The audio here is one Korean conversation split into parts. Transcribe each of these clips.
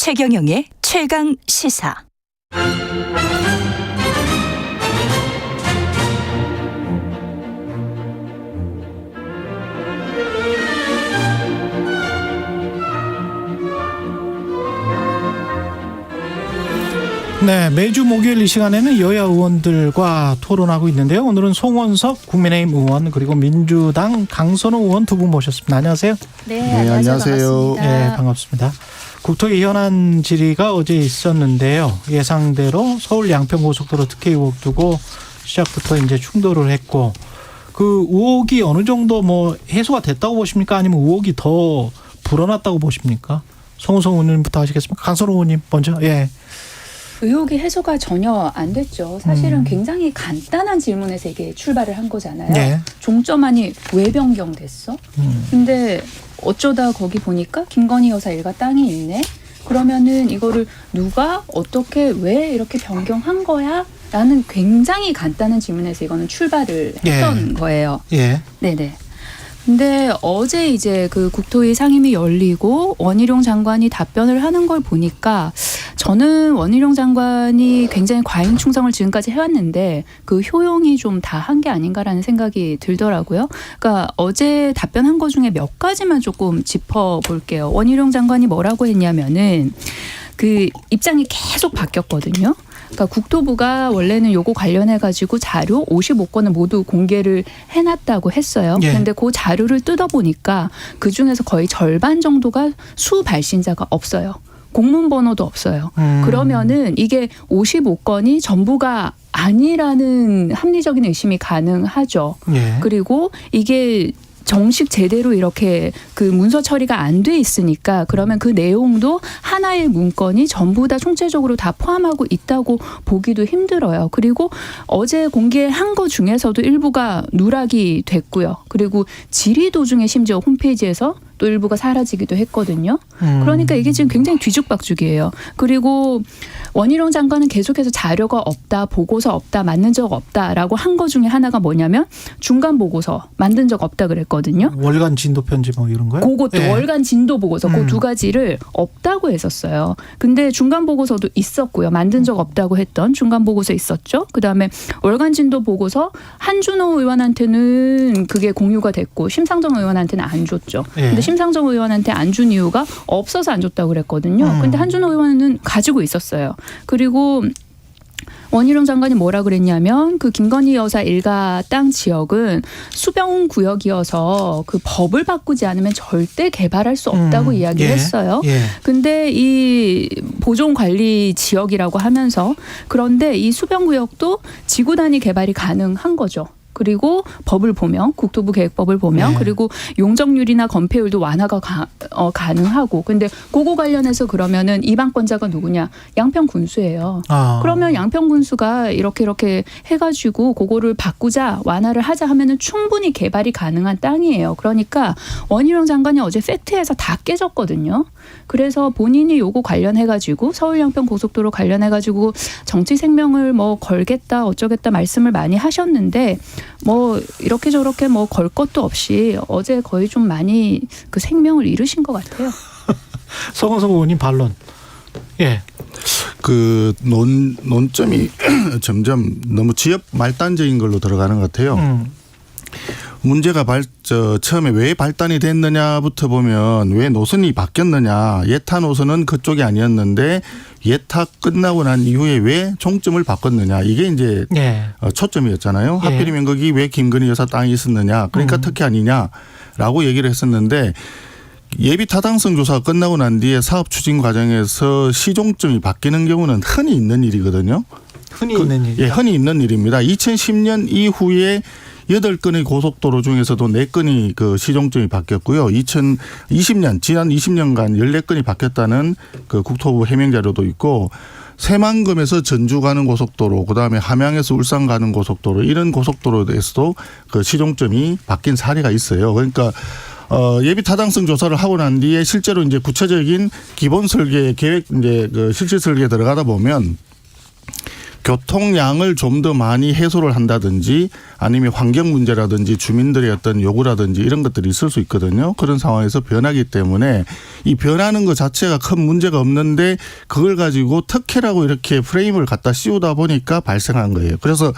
최경영의 최강 시사. 네, 매주 목요일 이 시간에는 여야 의원들과 토론하고 있는데요. 오늘은 송원석 국민의힘 의원 그리고 민주당 강선호 의원 두 분 모셨습니다. 안녕하세요. 네, 안녕하세요. 반갑습니다. 네, 반갑습니다. 국토위 현안 질의가 어제 있었는데요. 예상대로 서울 양평고속도로 특혜 의혹 두고 시작부터 이제 충돌을 했고, 그 의혹이 어느 정도 뭐 해소가 됐다고 보십니까? 아니면 의혹이 더 불어났다고 보십니까? 송원석 의원님부터 하시겠습니까? 강선호 의원님 먼저. 예. 의혹이 해소가 전혀 안 됐죠. 사실은 굉장히 간단한 질문에서 이게 출발을 한 거잖아요. 네. 종점안이 왜 변경됐어? 근데 어쩌다 거기 보니까 김건희 여사 일가 땅이 있네. 그러면은 이거를 누가 어떻게 왜 이렇게 변경한 거야? 라는 굉장히 간단한 질문에서 이거는 출발을 했던 거예요. 예. 네네. 근데 어제 이제 그 국토위 상임위 열리고 원희룡 장관이 답변을 하는 걸 보니까 저는 원희룡 장관이 굉장히 과잉 충성을 지금까지 해왔는데 그 효용이 좀 다 한 게 아닌가라는 생각이 들더라고요. 그러니까 어제 답변한 것 중에 몇 가지만 조금 짚어볼게요. 원희룡 장관이 뭐라고 했냐면은 그 입장이 계속 바뀌었거든요. 그러니까 국토부가 원래는 요거 관련해가지고 자료 55건을 모두 공개를 해놨다고 했어요. 그런데 그 자료를 뜯어보니까 그중에서 거의 절반 정도가 수발신자가 없어요. 공문 번호도 없어요. 그러면은 이게 55건이 전부가 아니라는 합리적인 의심이 가능하죠. 예. 그리고 이게 정식 제대로 이렇게 그 문서 처리가 안 돼 있으니까 그러면 그 내용도 하나의 문건이 전부 다 총체적으로 다 포함하고 있다고 보기도 힘들어요. 그리고 어제 공개한 것 중에서도 일부가 누락이 됐고요. 그리고 질의 도중에 심지어 홈페이지에서 또 일부가 사라지기도 했거든요. 그러니까 이게 지금 굉장히 뒤죽박죽이에요. 그리고 원희룡 장관은 계속해서 자료가 없다, 보고서 없다, 만든 적 없다라고 한 것 중에 하나가 뭐냐면 중간 보고서 만든 적 없다 그랬거든요. 월간 진도 편지 뭐 이런 거요? 그것도 예. 월간 진도 보고서 그 두 가지를 없다고 했었어요. 근데 중간 보고서도 있었고요. 만든 적 없다고 했던 중간 보고서 있었죠. 그다음에 월간 진도 보고서 한준호 의원한테는 그게 공유가 됐고 심상정 의원한테는 안 줬죠. 예. 근데 심상정 의원한테 안 준 이유가 없어서 안 줬다고 그랬거든요. 근데 한준호 의원은 가지고 있었어요. 그리고 원희룡 장관이 뭐라 그랬냐면 그 김건희 여사 일가 땅 지역은 수병 구역이어서 그 법을 바꾸지 않으면 절대 개발할 수 없다고 이야기를 했어요. 근데 이 보존 관리 지역이라고 하면서 그런데 이 수병 구역도 지구 단위 개발이 가능한 거죠. 그리고 법을 보면 국토부 계획법을 보면 그리고 용적률이나 건폐율도 완화가 가능하고 근데 그거 관련해서 그러면은 이방권자가 누구냐? 양평군수예요. 그러면 양평군수가 이렇게 해가지고 그거를 바꾸자 완화를 하자 하면은 충분히 개발이 가능한 땅이에요. 그러니까 원희룡 장관이 어제 팩트에서 다 깨졌거든요. 그래서 본인이 요거 관련해가지고 서울 양평 고속도로 관련해가지고 정치 생명을 뭐 걸겠다 어쩌겠다 말씀을 많이 하셨는데 뭐 이렇게 저렇게 뭐 걸 것도 없이 어제 거의 좀 많이 그 생명을 잃으신 것 같아요. 송원석 의원님 반론. 예. 그 논점이 점점 너무 지역 말단적인 걸로 들어가는 것 같아요. 문제가 처음에 왜 발단이 됐느냐부터 보면 왜 노선이 바뀌었느냐. 예타 노선은 그쪽이 아니었는데 예타 끝나고 난 이후에 왜 종점을 바꿨느냐. 이게 이제 초점이었잖아요. 하필이면 거기 왜 김건희 여사 땅이 있었느냐. 그러니까 특혜 아니냐라고 얘기를 했었는데 예비 타당성 조사가 끝나고 난 뒤에 사업 추진 과정에서 시종점이 바뀌는 경우는 흔히 있는 일이거든요. 흔히 있는 일. 예, 흔히 있는 일입니다. 2010년 이후에 8건의 고속도로 중에서도 4건이 그 시종점이 바뀌었고요. 2020년, 지난 20년간 14건이 바뀌었다는 그 국토부 해명 자료도 있고 새만금에서 전주 가는 고속도로, 그다음에 함양에서 울산 가는 고속도로 이런 고속도로에서도 그 시종점이 바뀐 사례가 있어요. 그러니까 예비 타당성 조사를 하고 난 뒤에 실제로 이제 구체적인 기본 설계 계획 이제 그 실질 설계에 들어가다 보면 교통량을 좀 더 많이 해소를 한다든지 아니면 환경 문제라든지 주민들의 어떤 요구라든지 이런 것들이 있을 수 있거든요. 그런 상황에서 변하기 때문에 이 변하는 것 자체가 큰 문제가 없는데 그걸 가지고 특혜라고 이렇게 프레임을 갖다 씌우다 보니까 발생한 거예요. 그래서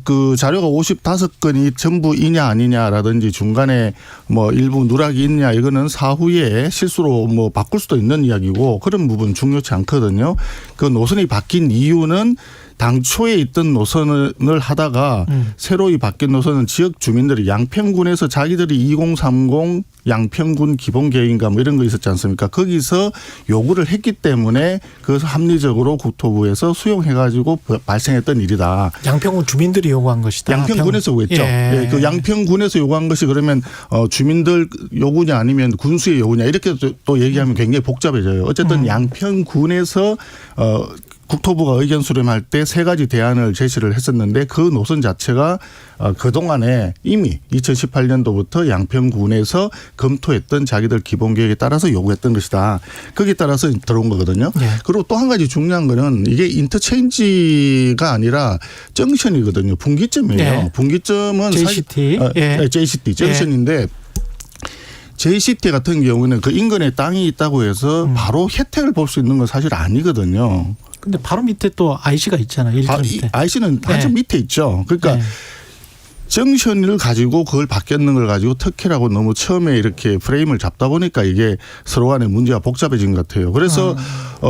그 자료가 55건이 전부이냐 아니냐라든지 중간에 뭐 일부 누락이 있냐 이거는 사후에 실수로 뭐 바꿀 수도 있는 이야기고 그런 부분 중요치 않거든요. 그 노선이 바뀐 이유는 당초에 있던 노선을 하다가 새로이 바뀐 노선은 지역 주민들이 양평군에서 자기들이 2030 양평군 기본계획인가 뭐 이런 거 있었지 않습니까? 거기서 요구를 했기 때문에 그것을 합리적으로 국토부에서 수용해가지고 발생했던 일이다. 양평군 주민들이 요구한 것이다. 양평군에서 요구했죠. 예. 그 양평군에서 요구한 것이 그러면 주민들 요구냐 아니면 군수의 요구냐 이렇게 또 얘기하면 굉장히 복잡해져요. 어쨌든 양평군에서 국토부가 의견 수렴할 때 세 가지 대안을 제시를 했었는데 그 노선 자체가 그동안에 이미 2018년도부터 양평군에서 검토했던 자기들 기본계획에 따라서 요구했던 것이다. 거기에 따라서 들어온 거거든요. 네. 그리고 또 한 가지 중요한 거는 이게 인터체인지가 아니라 정션이거든요. 분기점이에요. 네. 분기점은 JCT. JCT 정션인데 JCT 같은 경우는 그 인근에 땅이 있다고 해서 바로 혜택을 볼 수 있는 건 사실 아니거든요. 근데 바로 밑에 또 IC가 있잖아요. 밑에. IC는 한참 밑에 있죠. 그러니까 정션을 가지고 그걸 바뀌는 걸 가지고 특혜라고 너무 처음에 이렇게 프레임을 잡다 보니까 이게 서로 간에 문제가 복잡해진 것 같아요. 그래서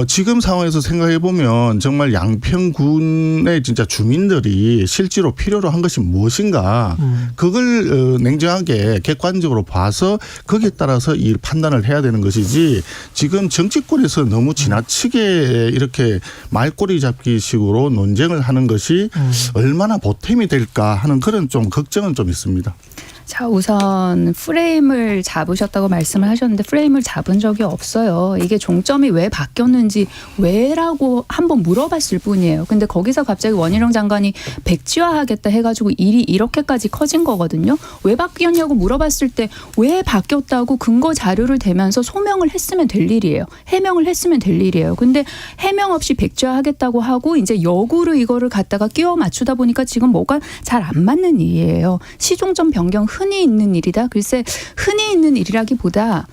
지금 상황에서 생각해 보면 정말 양평군의 진짜 주민들이 실제로 필요로 한 것이 무엇인가 그걸 냉정하게 객관적으로 봐서 거기에 따라서 이 판단을 해야 되는 것이지 지금 정치권에서 너무 지나치게 이렇게 말꼬리 잡기 식으로 논쟁을 하는 것이 얼마나 보탬이 될까 하는 그런 좀 걱정은 좀 있습니다. 자, 우선 프레임을 잡으셨다고 말씀을 하셨는데 프레임을 잡은 적이 없어요. 이게 종점이 왜 바뀌었는지 왜라고 한번 물어봤을 뿐이에요. 근데 거기서 갑자기 원희룡 장관이 백지화하겠다 해가지고 일이 이렇게까지 커진 거거든요. 왜 바뀌었냐고 물어봤을 때 왜 바뀌었다고 근거 자료를 대면서 소명을 했으면 될 일이에요. 해명을 했으면 될 일이에요. 근데 해명 없이 백지화하겠다고 하고 이제 역으로 이거를 갖다가 끼워 맞추다 보니까 지금 뭐가 잘 안 맞는 일이에요. 시종점 변경 흔히 있는 일이다. 글쎄 흔히 있는 일이라기보다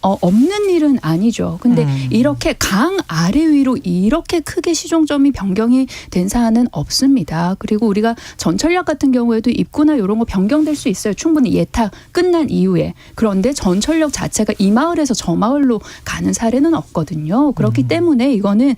없는 일은 아니죠. 근데 이렇게 강 아래 위로 이렇게 크게 시종점이 변경이 된 사안은 없습니다. 그리고 우리가 전철역 같은 경우에도 입구나 이런 거 변경될 수 있어요. 충분히 예탁 끝난 이후에. 그런데 전철역 자체가 이 마을에서 저 마을로 가는 사례는 없거든요. 그렇기 때문에 이거는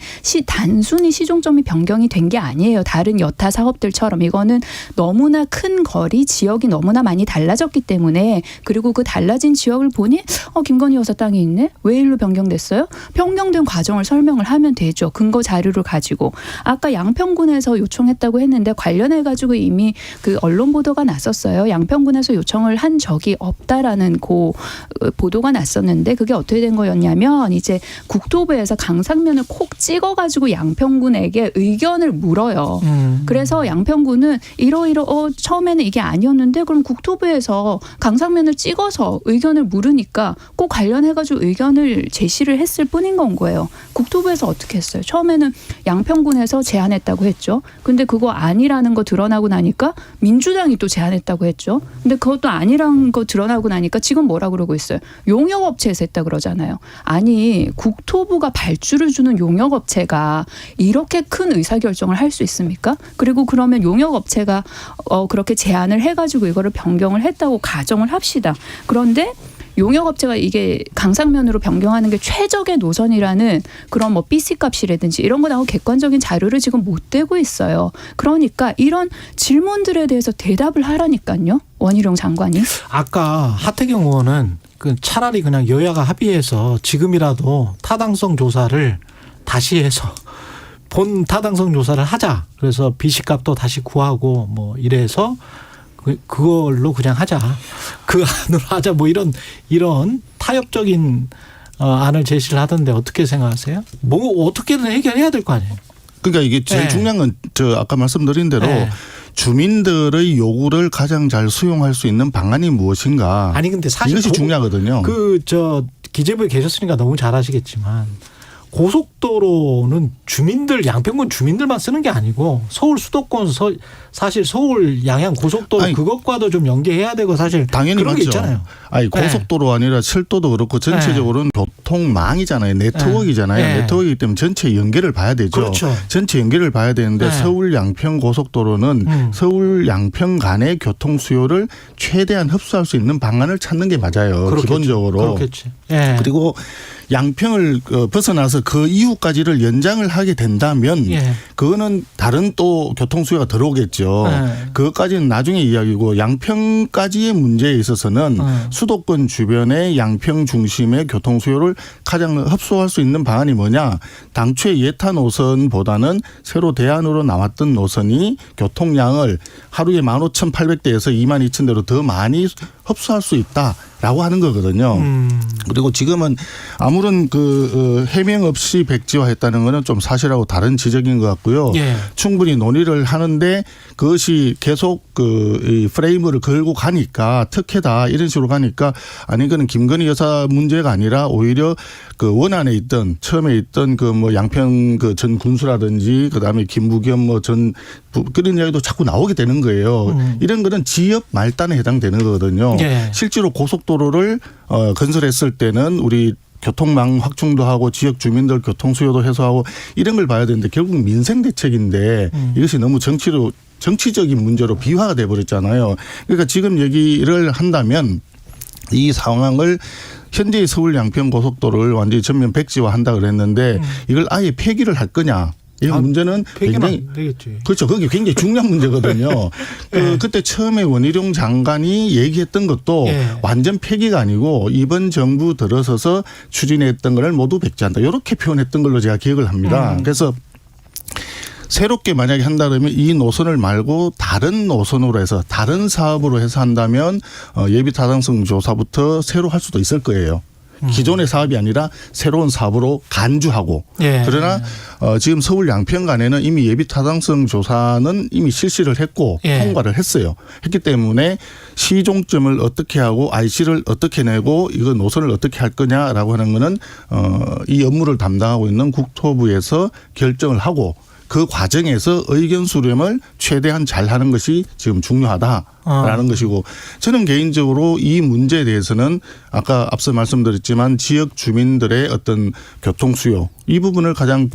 단순히 시종점이 변경이 된 게 아니에요. 다른 여타 사업들처럼 이거는 너무나 큰 거리 지역이 너무나 많이 달라졌기 때문에 그리고 그 달라진 지역을 보니 김건희 여사 땅이 있네? 왜 일로 변경됐어요? 변경된 과정을 설명을 하면 되죠. 근거 자료를 가지고. 아까 양평군에서 요청했다고 했는데 관련해가지고 이미 그 언론 보도가 났었어요. 양평군에서 요청을 한 적이 없다라는 보도가 났었는데 그게 어떻게 된 거였냐면 이제 국토부에서 강상면을 콕 찍어가지고 양평군에게 의견을 물어요. 그래서 양평군은 처음에는 이게 아니었는데 그럼 국토부에서 강상면을 찍어서 의견을 물으니까 꼭 관련해가지고 의견을 제시를 했을 뿐인 건 거예요. 국토부에서 어떻게 했어요? 처음에는 양평군에서 제안했다고 했죠. 근데 그거 아니라는 거 드러나고 나니까 민주당이 또 제안했다고 했죠. 근데 그것도 아니라는 거 드러나고 나니까 지금 뭐라 그러고 있어요? 용역업체에서 했다 그러잖아요. 아니 국토부가 발주를 주는 용역업체가 이렇게 큰 의사결정을 할 수 있습니까? 그리고 그러면 용역업체가 그렇게 제안을 해가지고 이거를 변경을 했다고 가정을 합시다. 그런데 용역업체가 이게 강상면으로 변경하는 게 최적의 노선이라는 그런 뭐 BC값이라든지 이런 거 나오고 객관적인 자료를 지금 못 대고 있어요. 그러니까 이런 질문들에 대해서 대답을 하라니까요. 원희룡 장관이. 아까 하태경 의원은 차라리 그냥 여야가 합의해서 지금이라도 타당성 조사를 다시 해서 본 타당성 조사를 하자. 그래서 BC값도 다시 구하고 뭐 이래서 그걸로 그냥 하자. 그 안으로 하자. 뭐 이런 타협적인 안을 제시를 하던데 어떻게 생각하세요? 뭐 어떻게든 해결해야 될 거 아니에요. 그러니까 이게 제일 중요한 건 아까 말씀드린 대로 주민들의 요구를 가장 잘 수용할 수 있는 방안이 무엇인가. 아니 근데 사실 이것이 중요하거든요. 기재부에 계셨으니까 너무 잘 아시겠지만 고속도로는 주민들 양평군 주민들만 쓰는 게 아니고 서울 수도권 사실 서울 양양 고속도로 아니, 그것과도 좀 연계해야 되고 사실 당연히 그런 맞죠. 게 있잖아요. 아니 고속도로 아니라 철도도 그렇고 전체적으로는 교통망이잖아요. 네트워크이잖아요. 네. 네트워크이기 때문에 전체 연계를 봐야 되죠. 그렇죠. 전체 연계를 봐야 되는데 네. 서울 양평 고속도로는 서울 양평 간의 교통 수요를 최대한 흡수할 수 있는 방안을 찾는 게 맞아요. 그렇겠죠. 기본적으로. 그렇겠지. 예. 그리고 양평을 벗어나서 그 이후까지를 연장을 하게 된다면 예. 그거는 다른 또 교통 수요가 들어오겠죠. 네. 그것까지는 나중에 이야기고 양평까지의 문제에 있어서는 수도권 주변의 양평 중심의 교통 수요를 가장 흡수할 수 있는 방안이 뭐냐. 당초에 예타 노선보다는 새로 대안으로 나왔던 노선이 교통량을 하루에 15,800대에서 22,000대로 더 많이 흡수할 수 있다라고 하는 거거든요. 그리고 지금은 아무런 해명 없이 백지화했다는 거는 좀 사실하고 다른 지적인 것 같고요. 예. 충분히 논의를 하는데 그것이 계속 이 프레임을 걸고 가니까 특혜다 이런 식으로 가니까 아니 그는 김건희 여사 문제가 아니라 오히려 그 원안에 있던 처음에 있던 그 뭐 양평 그 전 군수라든지 그다음에 김부겸 전 그런 이야기도 자꾸 나오게 되는 거예요. 이런 거는 지역 말단에 해당되는 거거든요. 예. 실제로 고속도로를 건설했을 때는 우리 교통망 확충도 하고 지역 주민들 교통 수요도 해소하고 이런 걸 봐야 되는데 결국 민생 대책인데 이것이 너무 정치적인 문제로 비화가 돼 버렸잖아요. 그러니까 지금 얘기를 한다면 이 상황을 현재의 서울 양평 고속도로를 완전히 전면 백지화한다 그랬는데 이걸 아예 폐기를 할 거냐. 이 문제는 굉장히 안 되겠지. 그렇죠. 그게 굉장히 중요한 문제거든요. 네. 그때 처음에 원희룡 장관이 얘기했던 것도 예. 완전 폐기가 아니고 이번 정부 들어서서 추진했던 것을 모두 백지한다. 이렇게 표현했던 걸로 제가 기억을 합니다. 그래서 새롭게 만약에 한다면 이 노선을 말고 다른 노선으로 해서 다른 사업으로 해서 한다면 예비 타당성 조사부터 새로 할 수도 있을 거예요. 기존의 사업이 아니라 새로운 사업으로 간주하고 예. 그러나 지금 서울 양평 간에는 이미 예비 타당성 조사는 이미 실시를 했고 예. 통과를 했어요. 했기 때문에 시종점을 어떻게 하고 IC를 어떻게 내고 이거 노선을 어떻게 할 거냐라고 하는 거는 이 업무를 담당하고 있는 국토부에서 결정을 하고 그 과정에서 의견 수렴을 최대한 잘하는 것이 지금 중요하다라는 것이고 저는 개인적으로 이 문제에 대해서는 아까 앞서 말씀드렸지만 지역 주민들의 어떤 교통 수요 이 부분을 가장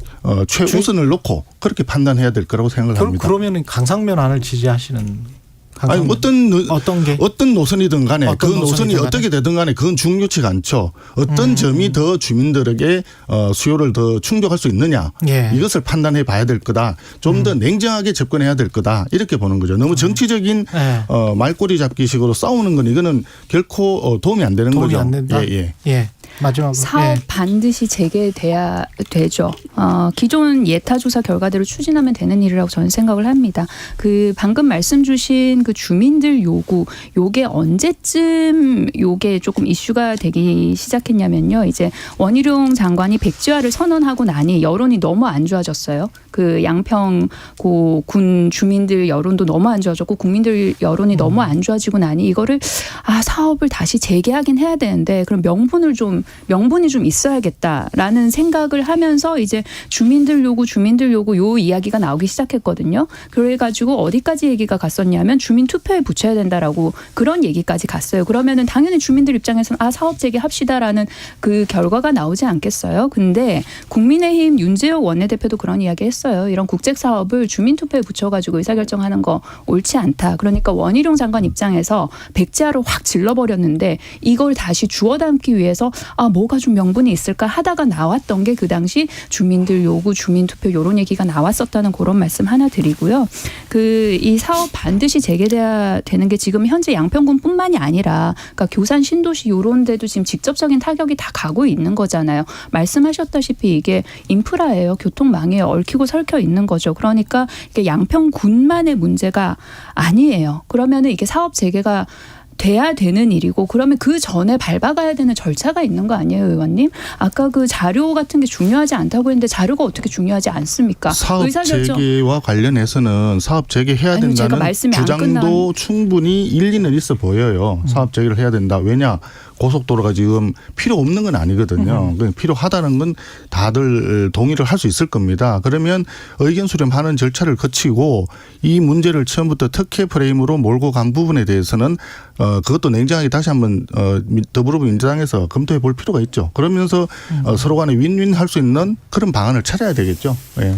최우선을 놓고 그렇게 판단해야 될 거라고 생각을 합니다. 그러면 강상면 안을 지지하시는 아니 어떤 노선이든 간에 그 노선이 어떻게 되든 간에 그건 중요치가 않죠. 어떤 점이 더 주민들에게 수요를 더 충족할 수 있느냐 예. 이것을 판단해 봐야 될 거다. 좀 더 냉정하게 접근해야 될 거다. 이렇게 보는 거죠. 너무 정치적인 말꼬리 잡기식으로 싸우는 건 이거는 결코 도움이 안 되는 도움이 거죠. 안 된다. 예. 마지막으로. 사업 반드시 재개돼야 되죠. 기존 예타 조사 결과대로 추진하면 되는 일이라고 저는 생각을 합니다. 그 방금 말씀 주신 그 주민들 요구, 요게 언제쯤 요게 조금 이슈가 되기 시작했냐면요. 이제 원희룡 장관이 백지화를 선언하고 나니 여론이 너무 안 좋아졌어요. 그 양평 군 주민들 여론도 너무 안 좋아졌고 국민들 여론이 너무 안 좋아지고 나니 이거를 사업을 다시 재개하긴 해야 되는데 그럼 명분이 좀 있어야겠다라는 생각을 하면서 이제 주민들 요구 요 이야기가 나오기 시작했거든요. 그래가지고 어디까지 얘기가 갔었냐면 주민 투표에 붙여야 된다라고 그런 얘기까지 갔어요. 그러면은 당연히 주민들 입장에서는 사업 재개합시다라는 그 결과가 나오지 않겠어요. 근데 국민의힘 윤재욱 원내대표도 그런 이야기 했어요. 이런 국책 사업을 주민 투표에 붙여가지고 의사결정하는 거 옳지 않다. 그러니까 원희룡 장관 입장에서 백지화를 확 질러버렸는데 이걸 다시 주워 담기 위해서 뭐가 좀 명분이 있을까 하다가 나왔던 게 그 당시 주민들 요구, 주민투표 이런 얘기가 나왔었다는 그런 말씀 하나 드리고요. 이 사업 반드시 재개돼야 되는 게 지금 현재 양평군뿐만이 아니라 그러니까 교산 신도시 이런 데도 지금 직접적인 타격이 다 가고 있는 거잖아요. 말씀하셨다시피 이게 인프라예요. 교통망에 얽히고 설켜 있는 거죠. 그러니까 이게 양평군만의 문제가 아니에요. 그러면은 이게 사업 재개가 돼야 되는 일이고 그러면 그 전에 밟아가야 되는 절차가 있는 거 아니에요, 의원님? 아까 그 자료 같은 게 중요하지 않다고 했는데 자료가 어떻게 중요하지 않습니까? 사업 재개와 관련해서는 사업 재개해야 된다는 제가 말씀이 주장도 충분히 일리는 있어 보여요. 사업 재개를 해야 된다. 왜냐? 고속도로가 지금 필요 없는 건 아니거든요. 필요하다는 건 다들 동의를 할 수 있을 겁니다. 그러면 의견 수렴하는 절차를 거치고 이 문제를 처음부터 특혜 프레임으로 몰고 간 부분에 대해서는 그것도 냉정하게 다시 한번 더불어민주당에서 검토해 볼 필요가 있죠. 그러면서 서로 간에 윈윈 할 수 있는 그런 방안을 찾아야 되겠죠. 예.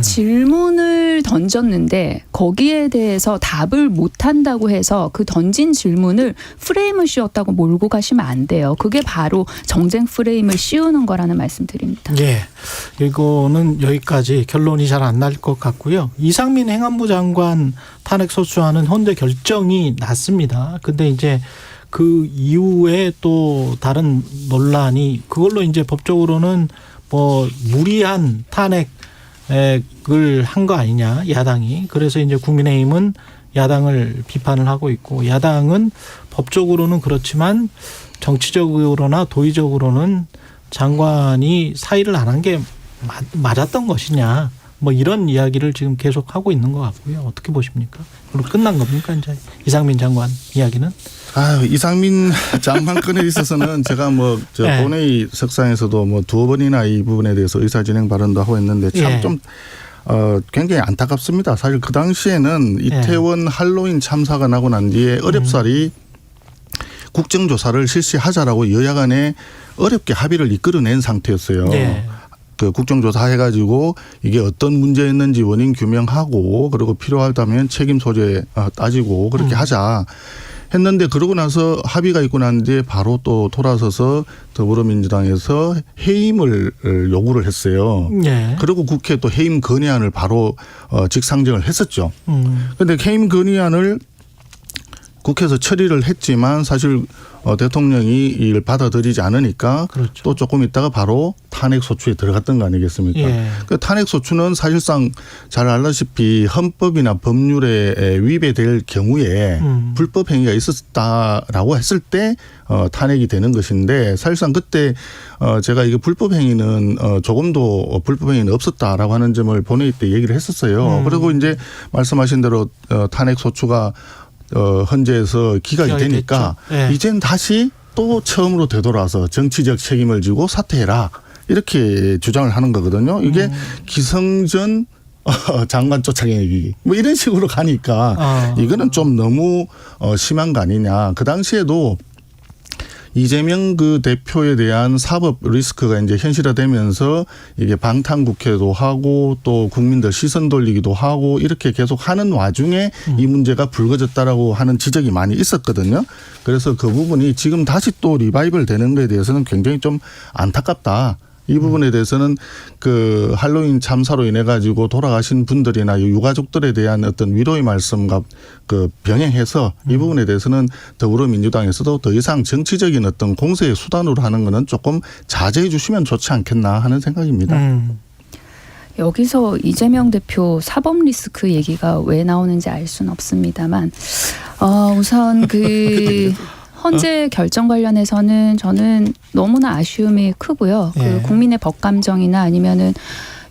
질문을 던졌는데 거기에 대해서 답을 못한다고 해서 그 던진 질문을 프레임을 씌웠다고 몰고 가시면 안 돼요. 그게 바로 정쟁 프레임을 씌우는 거라는 말씀드립니다. 예, 이거는 여기까지 결론이 잘 안 날 것 같고요. 이상민 행안부 장관 탄핵 소추안은 헌재 결정이 났습니다. 근데 이제 그 이후에 또 다른 논란이 그걸로 이제 법적으로는 뭐 무리한 탄핵 을 한 거 아니냐 야당이. 그래서 이제 국민의힘은 야당을 비판을 하고 있고 야당은 법적으로는 그렇지만 정치적으로나 도의적으로는 장관이 사의를 안 한 게 맞았던 것이냐 뭐 이런 이야기를 지금 계속 하고 있는 것 같고요. 어떻게 보십니까? 그럼 끝난 겁니까 이제 이상민 장관 이야기는? 이상민 장관 건에 있어서는 제가 네. 본회의 석상에서도 두어 번이나 이 부분에 대해서 의사진행 발언도 하고 했는데 참 좀 굉장히 안타깝습니다. 사실 그 당시에는 이태원 할로윈 참사가 나고 난 뒤에 어렵사리 국정조사를 실시하자라고 여야 간에 어렵게 합의를 이끌어낸 상태였어요. 네. 그 국정조사 해가지고 이게 어떤 문제였는지 원인 규명하고 그리고 필요하다면 책임 소재 따지고 그렇게 하자 했는데 그러고 나서 합의가 있고 난 뒤에 바로 또 돌아서서 더불어민주당에서 해임을 요구를 했어요. 네. 그리고 국회에 또 해임 건의안을 바로 직상정을 했었죠. 그런데 해임 건의안을 국회에서 처리를 했지만 사실 대통령이 이를 받아들이지 않으니까 그렇죠. 또 또 조금 있다가 바로 탄핵 소추에 들어갔던 거 아니겠습니까? 예. 그 탄핵 소추는 사실상 잘 알다시피 헌법이나 법률에 위배될 경우에 불법 행위가 있었다라고 했을 때 탄핵이 되는 것인데 사실상 그때 제가 이게 불법 행위는 조금도 불법 행위는 없었다라고 하는 점을 본회의 때 얘기를 했었어요. 그리고 이제 말씀하신 대로 탄핵 소추가 헌재에서 기각이 되니까 네. 이젠 다시 또 처음으로 되돌아서 정치적 책임을 지고 사퇴해라 이렇게 주장을 하는 거거든요. 이게 기성전 장관 쫓아내기 뭐 이런 식으로 가니까 이거는 좀 너무 심한 거 아니냐. 그 당시에도 이재명 그 대표에 대한 사법 리스크가 이제 현실화되면서 이게 방탄국회도 하고 또 국민들 시선 돌리기도 하고 이렇게 계속 하는 와중에 이 문제가 불거졌다라고 하는 지적이 많이 있었거든요. 그래서 그 부분이 지금 다시 또 리바이벌 되는 거에 대해서는 굉장히 좀 안타깝다. 이 부분에 대해서는 그 할로윈 참사로 인해 가지고 돌아가신 분들이나 유가족들에 대한 어떤 위로의 말씀과 그 병행해서 이 부분에 대해서는 더불어민주당에서도 더 이상 정치적인 어떤 공세의 수단으로 하는 거는 조금 자제해 주시면 좋지 않겠나 하는 생각입니다. 여기서 이재명 대표 사법 리스크 얘기가 왜 나오는지 알 수는 없습니다만 우선 그 헌재 결정 관련해서는 저는 너무나 아쉬움이 크고요. 그 국민의 법 감정이나 아니면은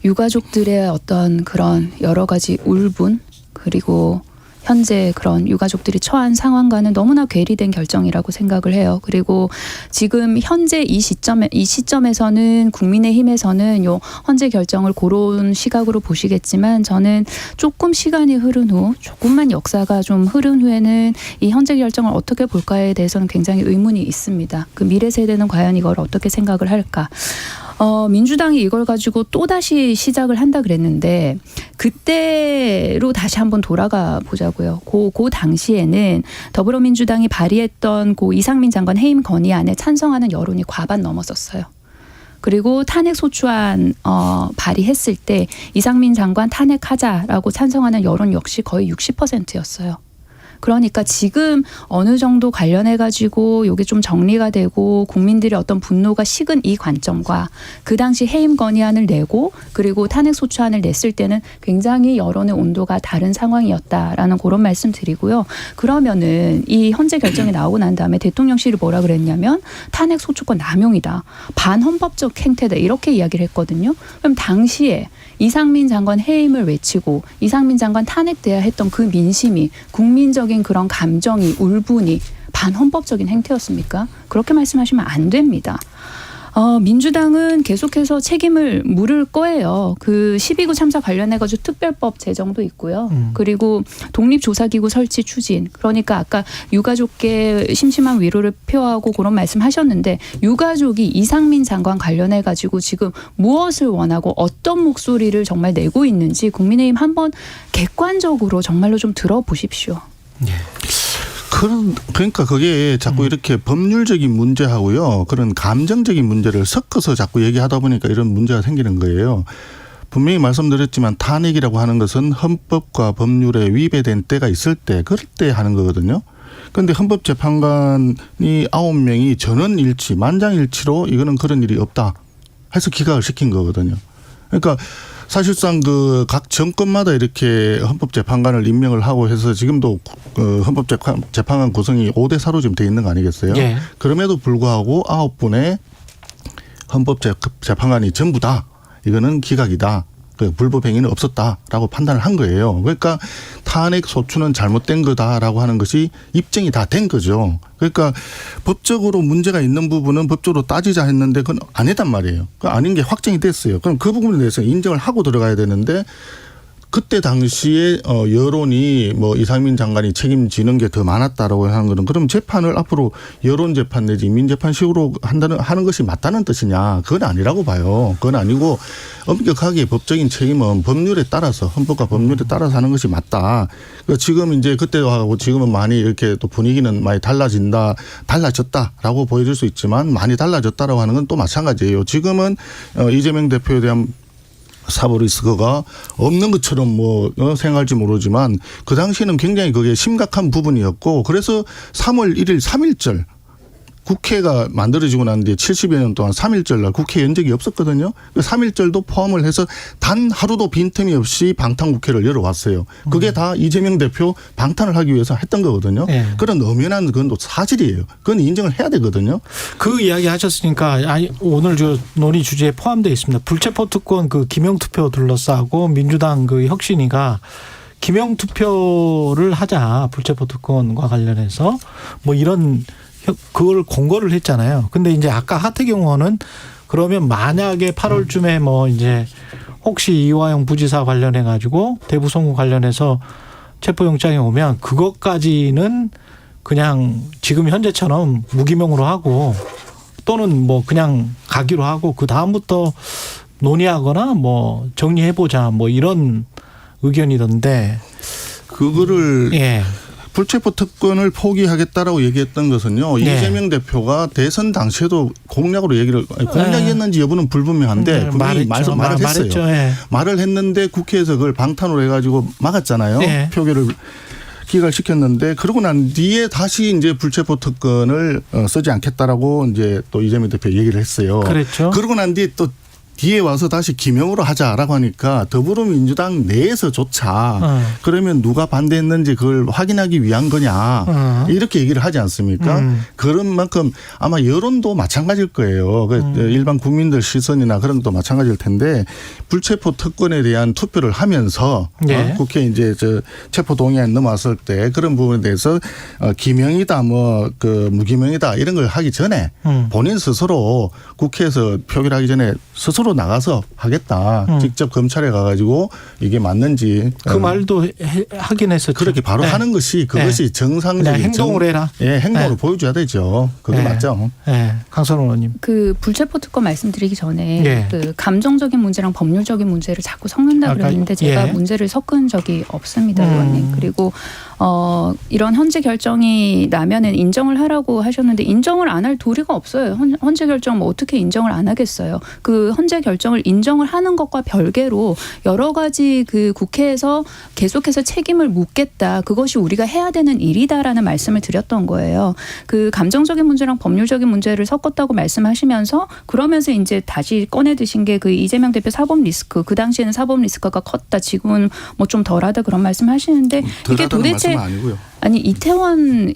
유가족들의 어떤 그런 여러 가지 울분 그리고 현재 그런 유가족들이 처한 상황과는 너무나 괴리된 결정이라고 생각을 해요. 그리고 지금 현재 이 시점에서는 국민의힘에서는 요 헌재 결정을 그런 시각으로 보시겠지만 저는 조금 시간이 흐른 후 조금만 역사가 좀 흐른 후에는 이 헌재 결정을 어떻게 볼까에 대해서는 굉장히 의문이 있습니다. 그 미래 세대는 과연 이걸 어떻게 생각을 할까? 민주당이 이걸 가지고 또다시 시작을 한다 그랬는데 그때로 다시 한번 돌아가 보자고요. 그 당시에는 더불어민주당이 발의했던 그 이상민 장관 해임 건의안에 찬성하는 여론이 과반 넘었었어요. 그리고 탄핵 소추안 발의했을 때 이상민 장관 탄핵하자라고 찬성하는 여론 역시 거의 60%였어요. 그러니까 지금 어느 정도 관련해 가지고 이게 좀 정리가 되고 국민들의 어떤 분노가 식은 이 관점과 그 당시 해임 건의안을 내고 그리고 탄핵 소추안을 냈을 때는 굉장히 여론의 온도가 다른 상황이었다라는 그런 말씀 드리고요. 그러면은 이 헌재 결정이 나오고 난 다음에 대통령실이 뭐라 그랬냐면 탄핵 소추권 남용이다. 반헌법적 행태다. 이렇게 이야기를 했거든요. 그럼 당시에 이상민 장관 해임을 외치고 이상민 장관 탄핵돼야 했던 그 민심이 국민적인 그런 감정이 울분이 반헌법적인 행태였습니까? 그렇게 말씀하시면 안 됩니다. 민주당은 계속해서 책임을 물을 거예요. 그 12구 참사 관련해가지고 특별법 제정도 있고요. 그리고 독립조사기구 설치 추진. 그러니까 아까 유가족께 심심한 위로를 표하고 그런 말씀하셨는데 유가족이 이상민 장관 관련해가지고 지금 무엇을 원하고 어떤 목소리를 정말 내고 있는지 국민의힘 한번 객관적으로 정말로 좀 들어보십시오. 예. 그러니까 그게 자꾸 이렇게 법률적인 문제하고요. 그런 감정적인 문제를 섞어서 자꾸 얘기하다 보니까 이런 문제가 생기는 거예요. 분명히 말씀드렸지만 탄핵이라고 하는 것은 헌법과 법률에 위배된 때가 있을 때 그럴 때 하는 거거든요. 그런데 헌법재판관이 9명이 전원일치, 만장일치로 이거는 그런 일이 없다 해서 기각을 시킨 거거든요. 그러니까 사실상 그 각 정권마다 이렇게 헌법재판관을 임명을 하고 해서 지금도 헌법재판관 구성이 5대 4로 지금 돼 있는 거 아니겠어요? 예. 그럼에도 불구하고 9분의 헌법재판관이 전부 다 이거는 기각이다. 그 불법 행위는 없었다라고 판단을 한 거예요. 그러니까 탄핵 소추는 잘못된 거다라고 하는 것이 입증이 다 된 거죠. 그러니까 법적으로 문제가 있는 부분은 법적으로 따지자 했는데 그건 아니단 말이에요. 그 아닌 게 확정이 됐어요. 그럼 그 부분에 대해서 인정을 하고 들어가야 되는데 그때 당시에 여론이 뭐 이상민 장관이 책임지는 게 더 많았다라고 하는 거는 그럼 재판을 앞으로 여론 재판 내지 민재판식으로 하는 것이 맞다는 뜻이냐? 그건 아니라고 봐요. 그건 아니고 엄격하게 법적인 책임은 법률에 따라서 헌법과 법률에 따라서 하는 것이 맞다. 그러니까 지금 이제 그때하고 지금은 많이 이렇게 또 분위기는 많이 달라졌다라고 보여질 수 있지만 많이 달라졌다라고 하는 건 또 마찬가지예요. 지금은 이재명 대표에 대한 사법 리스크가 없는 것처럼 뭐 생각할지 모르지만 그 당시에는 굉장히 그게 심각한 부분이었고 그래서 3월 1일 3.1절 국회가 만들어지고 난 뒤에 70여 년 동안 3.1절 날 국회 연적이 없었거든요. 3.1절도 포함을 해서 단 하루도 빈틈이 없이 방탄국회를 열어왔어요. 그게 다 이재명 대표 방탄을 하기 위해서 했던 거거든요. 네. 그런 엄연한 그건 또 사실이에요. 그건 인정을 해야 되거든요. 그 이야기 하셨으니까 오늘 저 논의 주제에 포함되어 있습니다. 불체포 특권 그 기명투표 둘러싸고 민주당 그 혁신위가 기명투표를 하자 불체포 특권과 관련해서 뭐 이런 그걸 공고를 했잖아요. 근데 이제 아까 하태경 의원은 그러면 만약에 8월쯤에 뭐 이제 혹시 이화영 부지사 관련해 가지고 대부 송구 관련해서 체포영장이 오면 그것까지는 그냥 지금 현재처럼 무기명으로 하고 또는 뭐 그냥 가기로 하고 그 다음부터 논의하거나 뭐 정리해보자 뭐 이런 의견이던데 그거를 예. 불체포 특권을 포기하겠다라고 얘기했던 것은요. 네. 이재명 대표가 대선 당시에도 공약으로 공약이었는지 여부는 불분명한데 분명히 말을 했어요. 네. 말을 했는데 국회에서 그걸 방탄으로 해가지고 막았잖아요. 네. 표결을 기각시켰는데 그러고 난 뒤에 다시 이제 불체포 특권을 쓰지 않겠다라고 이제 또 이재명 대표 얘기를 했어요. 그랬죠. 그러고 난 뒤에 또 뒤에 와서 다시 기명으로 하자라고 하니까 더불어민주당 내에서조차 그러면 누가 반대했는지 그걸 확인하기 위한 거냐 이렇게 얘기를 하지 않습니까? 그런 만큼 아마 여론도 마찬가지일 거예요. 일반 국민들 시선이나 그런 것도 마찬가지일 텐데 불체포 특권에 대한 투표를 하면서 네. 국회 이제 저 체포 동의안 넘어왔을 때 그런 부분에 대해서 기명이다 뭐 그 무기명이다 이런 걸 하기 전에 본인 스스로 국회에서 표결하기 전에 스스로 나가서 하겠다. 직접 검찰에 가가지고 이게 맞는지. 그 말도 하긴 했었죠. 그렇게 바로 네. 하는 것이 그것이 네. 정상적인 행동을 해라. 예, 행동으로 네. 보여줘야 되죠. 그게 네. 맞죠. 네. 강선호 의원님. 그 불체포 특권 말씀드리기 전에 네. 그 감정적인 문제랑 법률적인 문제를 자꾸 섞는다 그랬는데 제가 예. 문제를 섞은 적이 없습니다, 의원님. 그리고 이런 헌재 결정이 나면은 인정을 하라고 하셨는데 인정을 안 할 도리가 없어요. 헌재 결정 뭐 어떻게 인정을 안 하겠어요. 그 헌재 결정을 인정을 하는 것과 별개로 여러 가지 그 국회에서 계속해서 책임을 묻겠다. 그것이 우리가 해야 되는 일이다라는 말씀을 드렸던 거예요. 그 감정적인 문제랑 법률적인 문제를 섞었다고 말씀하시면서 그러면서 이제 다시 꺼내 드신 게 그 이재명 대표 사법 리스크. 그 당시에는 사법 리스크가 컸다. 지금은 뭐 좀 덜하다 그런 말씀하시는데 이게 도대체 아니고요. 아니 이태원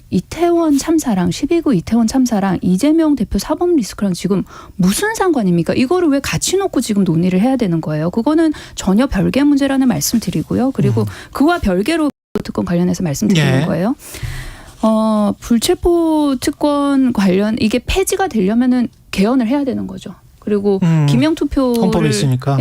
참사랑 12구 이태원 참사랑 이재명 대표 사법 리스크랑 지금 무슨 상관입니까? 이거를 왜 같이 놓고 지금 논의를 해야 되는 거예요? 그거는 전혀 별개 문제라는 말씀 드리고요. 그리고 그와 별개로 특권 관련해서 말씀드리는 네. 거예요. 불체포 특권 관련 이게 폐지가 되려면은 개헌을 해야 되는 거죠. 그리고 기명 투표를 헌법에 있으니까.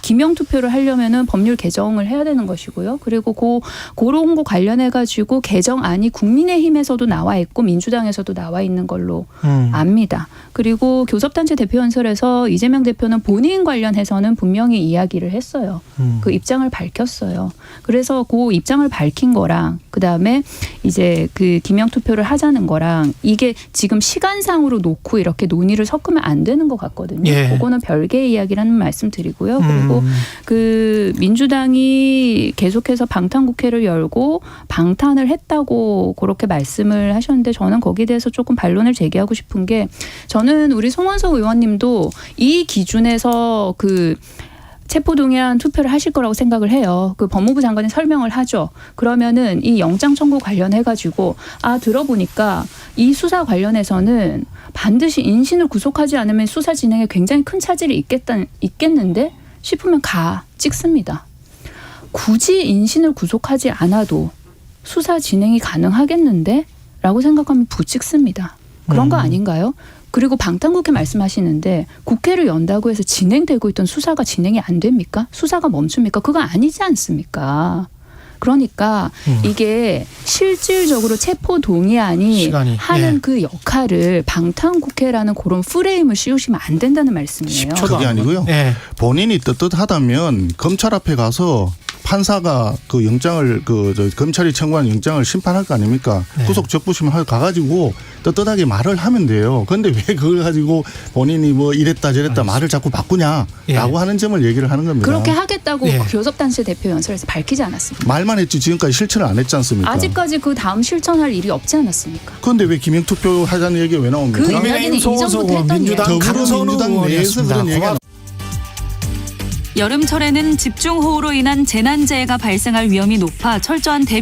기명 투표를 하려면은 법률 개정을 해야 되는 것이고요. 그리고 그런 거 관련해 가지고 개정안이 국민의힘에서도 나와 있고 민주당에서도 나와 있는 걸로 압니다. 그리고 교섭단체 대표연설에서 이재명 대표는 본인 관련해서는 분명히 이야기를 했어요. 그 입장을 밝혔어요. 그래서 그 입장을 밝힌 거랑 그다음에 이제 그 기명 투표를 하자는 거랑 이게 지금 시간상으로 놓고 이렇게 논의를 섞으면 안 되는 것 같거든요. 예. 그거는 별개의 이야기라는 말씀 드리고요. 그리고 그 민주당이 계속해서 방탄국회를 열고 방탄을 했다고 그렇게 말씀을 하셨는데 저는 거기에 대해서 조금 반론을 제기하고 싶은 게 저는 우리 송원석 의원님도 이 기준에서 그 체포동의안 투표를 하실 거라고 생각을 해요. 그 법무부 장관이 설명을 하죠. 그러면은 이 영장 청구 관련해가지고 들어보니까 이 수사 관련해서는 반드시 인신을 구속하지 않으면 수사 진행에 굉장히 큰 차질이 있겠는데 싶으면 찍습니다. 굳이 인신을 구속하지 않아도 수사 진행이 가능하겠는데? 라고 생각하면 찍습니다. 그런 거 아닌가요? 그리고 방탄국회 말씀하시는데 국회를 연다고 해서 진행되고 있던 수사가 진행이 안 됩니까? 수사가 멈춥니까? 그거 아니지 않습니까? 그러니까 이게 실질적으로 체포동의안이 시간이, 하는 그 역할을 방탄국회라는 그런 프레임을 씌우시면 안 된다는 말씀이에요. 그게 아니고요. 본인이 떳떳하다면 검찰 앞에 가서 판사가 그 영장을 검찰이 청구한 영장을 심판할 거 아닙니까? 구속 적부심 가가지고 떳떳하게 말을 하면 돼요. 그런데 왜 그걸 가지고 본인이 뭐 이랬다 저랬다 말을 자꾸 바꾸냐라고 하는 점을 얘기를 하는 겁니다. 그렇게 하겠다고 교섭단체 대표 연설에서 밝히지 않았습니까? 말만 했지 지금까지 실천을 안 했지 않습니까? 아직까지 그 다음 실천할 일이 없지 않았습니까? 그런데 왜 기명투표 하자는 얘기가 왜 나옵니까? 그 이야기는 이전부터 했던 민주당 더불어민주당 내에서 그런 얘기가 여름철에는 집중호우로 인한 재난재해가 발생할 위험이 높아 철저한 대비